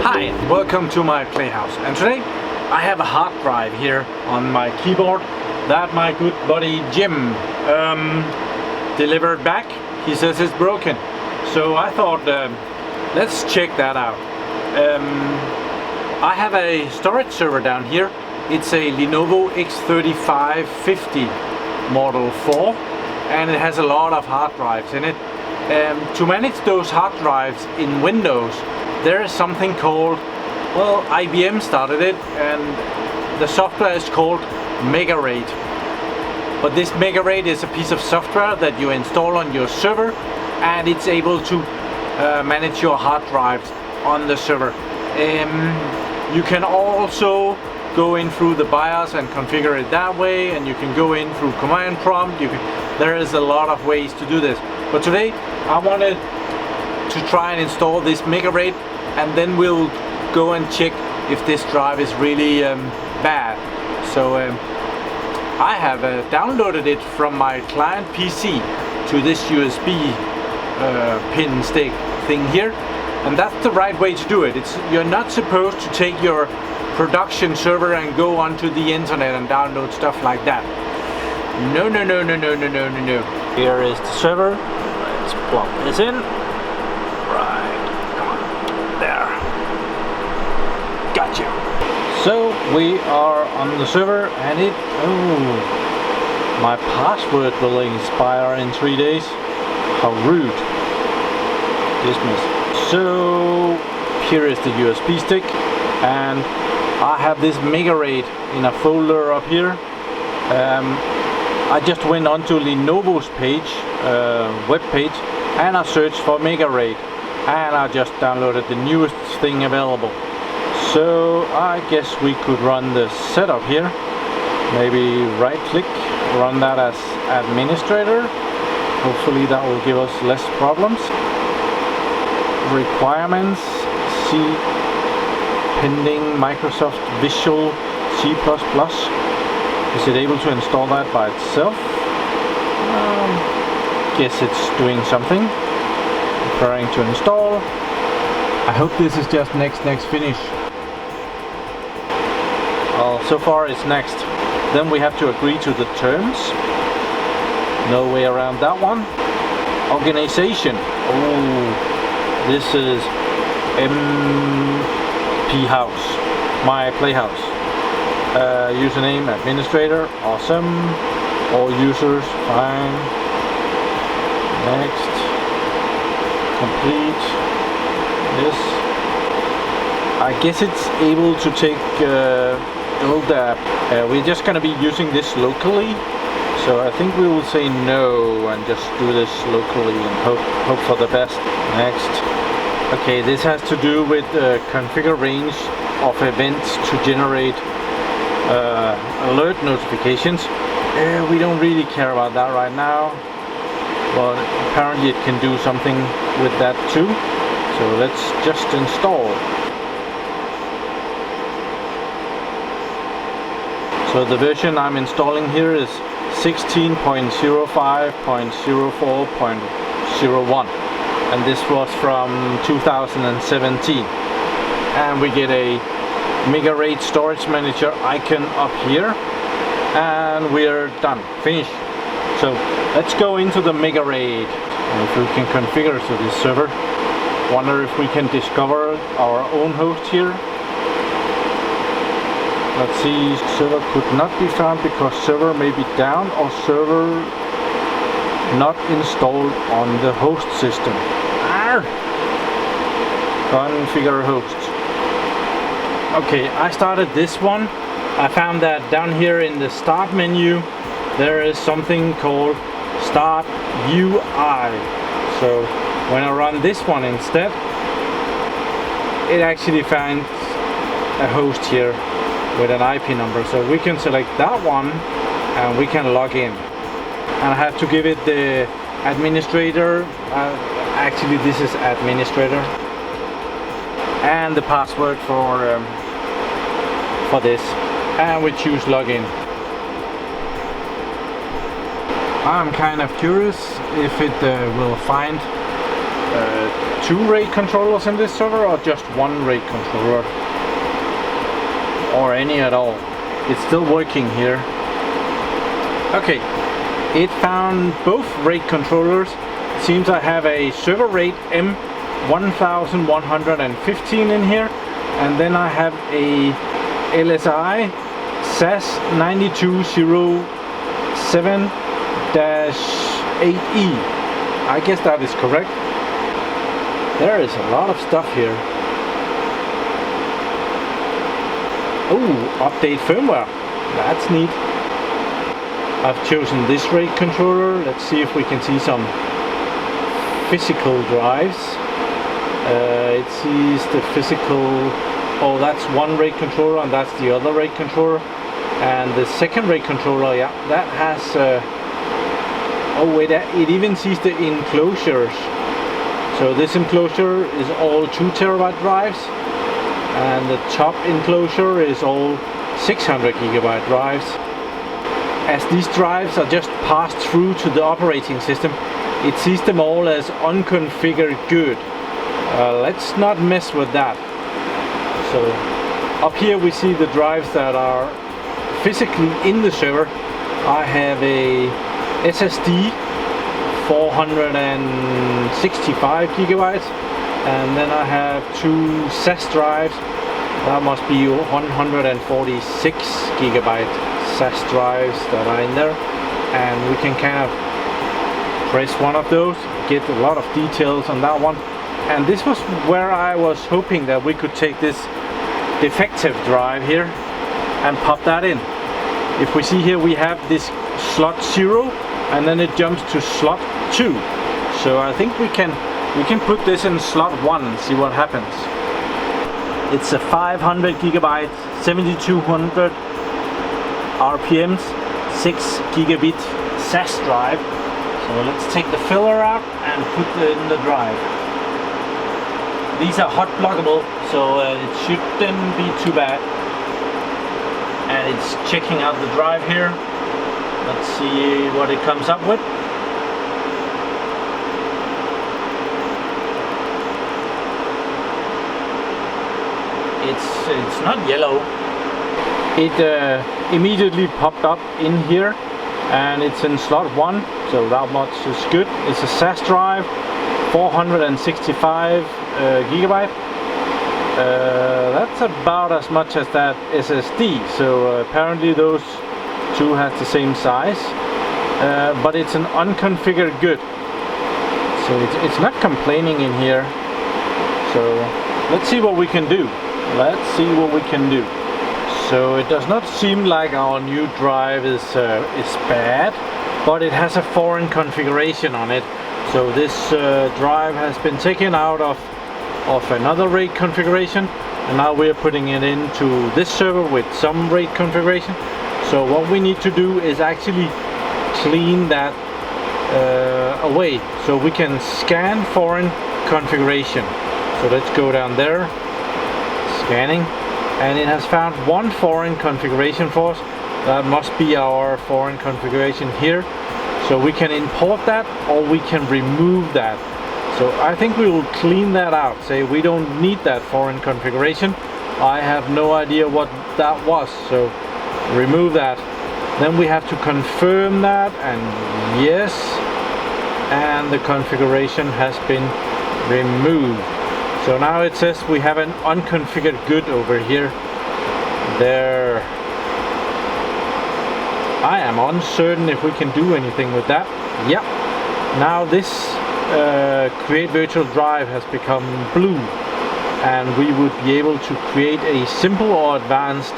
Hi, welcome to my PlayHouse, and today I have a hard drive here on my keyboard that my good buddy Jim delivered back. He says it's broken, so I thought let's check that out. I have a storage server down here. It's a Lenovo x3550 Model 4, and it has a lot of hard drives in it. To manage those hard drives in Windows, there is something called, well, IBM started it, and the software is called MegaRAID. But this MegaRAID is a piece of software that you install on your server, and it's able to manage your hard drives on the server. You can also go in through the BIOS and configure it that way, and you can go in through command prompt. There is a lot of ways to do this. But today I wanted to try and install this MegaRAID, and then we'll go and check if this drive is really bad. So I have downloaded it from my client PC to this USB pin stick thing here, and that's the right way to do it. You're not supposed to take your production server and go onto the internet and download stuff like that. No. Here is the server. Let's plug this in. Right, come on, there. Got you. So we are on the server, and my password will expire in 3 days. How rude. Dismiss. So here is the USB stick, and I have this MegaRAID in a folder up here. I just went onto Lenovo's page, web page, and I searched for MegaRAID, and I just downloaded the newest thing available. So I guess we could run the setup here. Maybe right click, run that as administrator. Hopefully that will give us less problems. Requirements, C, pending Microsoft Visual C++. Is it able to install that by itself? Guess it's doing something. Preparing to install. I hope this is just next finish. Well, so far it's next. Then we have to agree to the terms. No way around that one. Organization. Oh, this is MP House, my PlayHouse. Username administrator, awesome. All users, fine. Next. Complete. This. I guess it's able to take all the. We're just gonna be using this locally, so I think we will say no and just do this locally and hope for the best. Next. Okay, this has to do with configure range of events to generate alert notifications. We don't really care about that right now, but apparently it can do something with that too. So let's just install. So the version I'm installing here is 16.05.04.01, and this was from 2017. And we get a MegaRAID Storage Manager icon up here, and we're done, finished. So let's go into the MegaRAID, and if we can configure to this server. Wonder if we can discover our own host here. Let's see, server could not be found because server may be down or server not installed on the host system. Configure host. Okay, I started this one. I found that down here in the start menu there is something called start UI. So when I run this one instead, it actually finds a host here with an IP number. So we can select that one and we can log in. And I have to give it the administrator. Actually this is administrator. And the password for this, and we choose login. I'm kind of curious if it will find 2 RAID controllers in this server or just 1 RAID controller, or any at all. It's still working here. Okay, it found both RAID controllers. It seems I have a server RAID M1115 in here, and then I have a LSI SAS 9207-8E. I guess that is correct. There is a lot of stuff here. Oh, update firmware. That's neat. I've chosen this RAID controller. Let's see if we can see some physical drives. It sees the physical. Oh, that's one RAID controller, and that's the other RAID controller. And the second RAID controller, yeah, that has. Oh wait, it even sees the enclosures. So this enclosure is all 2 terabyte drives, and the top enclosure is all 600 gigabyte drives. As these drives are just passed through to the operating system, it sees them all as unconfigured good. Let's not mess with that. So up here we see the drives that are physically in the server. I have a SSD 465 gigabytes, and then I have 2 SAS drives. That must be 146 gigabyte SAS drives that are in there, and we can kind of press one of those, get a lot of details on that one. And this was where I was hoping that we could take this defective drive here and pop that in. If we see here, we have this slot 0, and then it jumps to slot 2. So I think we can put this in slot 1 and see what happens. It's a 500 gigabyte 7200 RPMs 6 gigabit SAS drive. So let's take the filler out and put it in the drive. These are hot blockable, so it shouldn't be too bad. And it's checking out the drive here. Let's see what it comes up with. It's not yellow. It immediately popped up in here, and it's in slot 1, so that much is good. It's a SAS drive, 465 gigabyte. That's about as much as that SSD, so apparently those two have the same size, but it's an unconfigured good, so it's not complaining in here. So let's see what we can do. So it does not seem like our new drive is bad, but it has a foreign configuration on it. So this drive has been taken out of another RAID configuration, and now we're putting it into this server with some RAID configuration. So what we need to do is actually clean that away, so we can scan foreign configuration. So let's go down there, scanning, and it has found one foreign configuration for us. That must be our foreign configuration here. So we can import that, or we can remove that. So I think we will clean that out, say we don't need that foreign configuration. I have no idea what that was, so remove that. Then we have to confirm that, and yes, and the configuration has been removed. So now it says we have an unconfigured good over here. There. I am uncertain if we can do anything with that. Yep. Now this create virtual drive has become blue, and we would be able to create a simple or advanced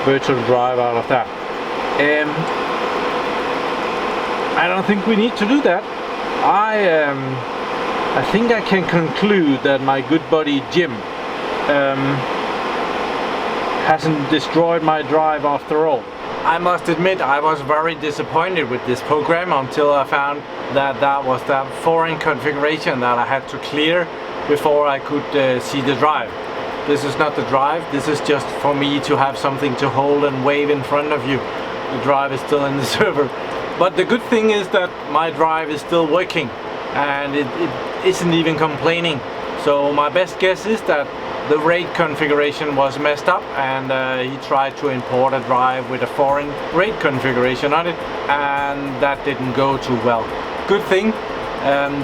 virtual drive out of that. I don't think we need to do that. I think I can conclude that my good buddy Jim hasn't destroyed my drive after all. I must admit I was very disappointed with this program until I found that that was that foreign configuration that I had to clear before I could see the drive. This is not the drive, this is just for me to have something to hold and wave in front of you. The drive is still in the server. But the good thing is that my drive is still working and it isn't even complaining. So my best guess is that the RAID configuration was messed up, and he tried to import a drive with a foreign RAID configuration on it, and that didn't go too well. Good thing,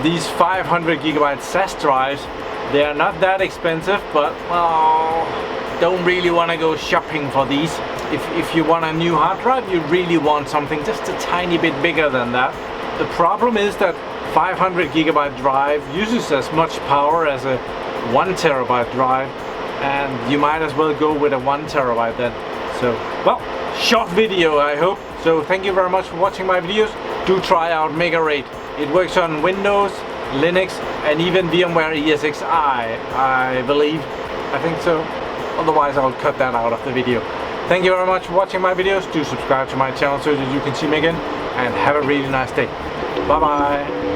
these 500 gigabyte SAS drives, they are not that expensive, but well, don't really want to go shopping for these. If you want a new hard drive, you really want something just a tiny bit bigger than that. The problem is that 500 gigabyte drive uses as much power as a 1 terabyte drive, and you might as well go with a 1 terabyte then. So, well, short video I hope. So thank you very much for watching my videos. Do try out MegaRAID. It works on Windows, Linux, and even VMware ESXi, I believe. I think so. Otherwise I'll cut that out of the video. Thank you very much for watching my videos. Do subscribe to my channel so that you can see me again, and have a really nice day. Bye bye.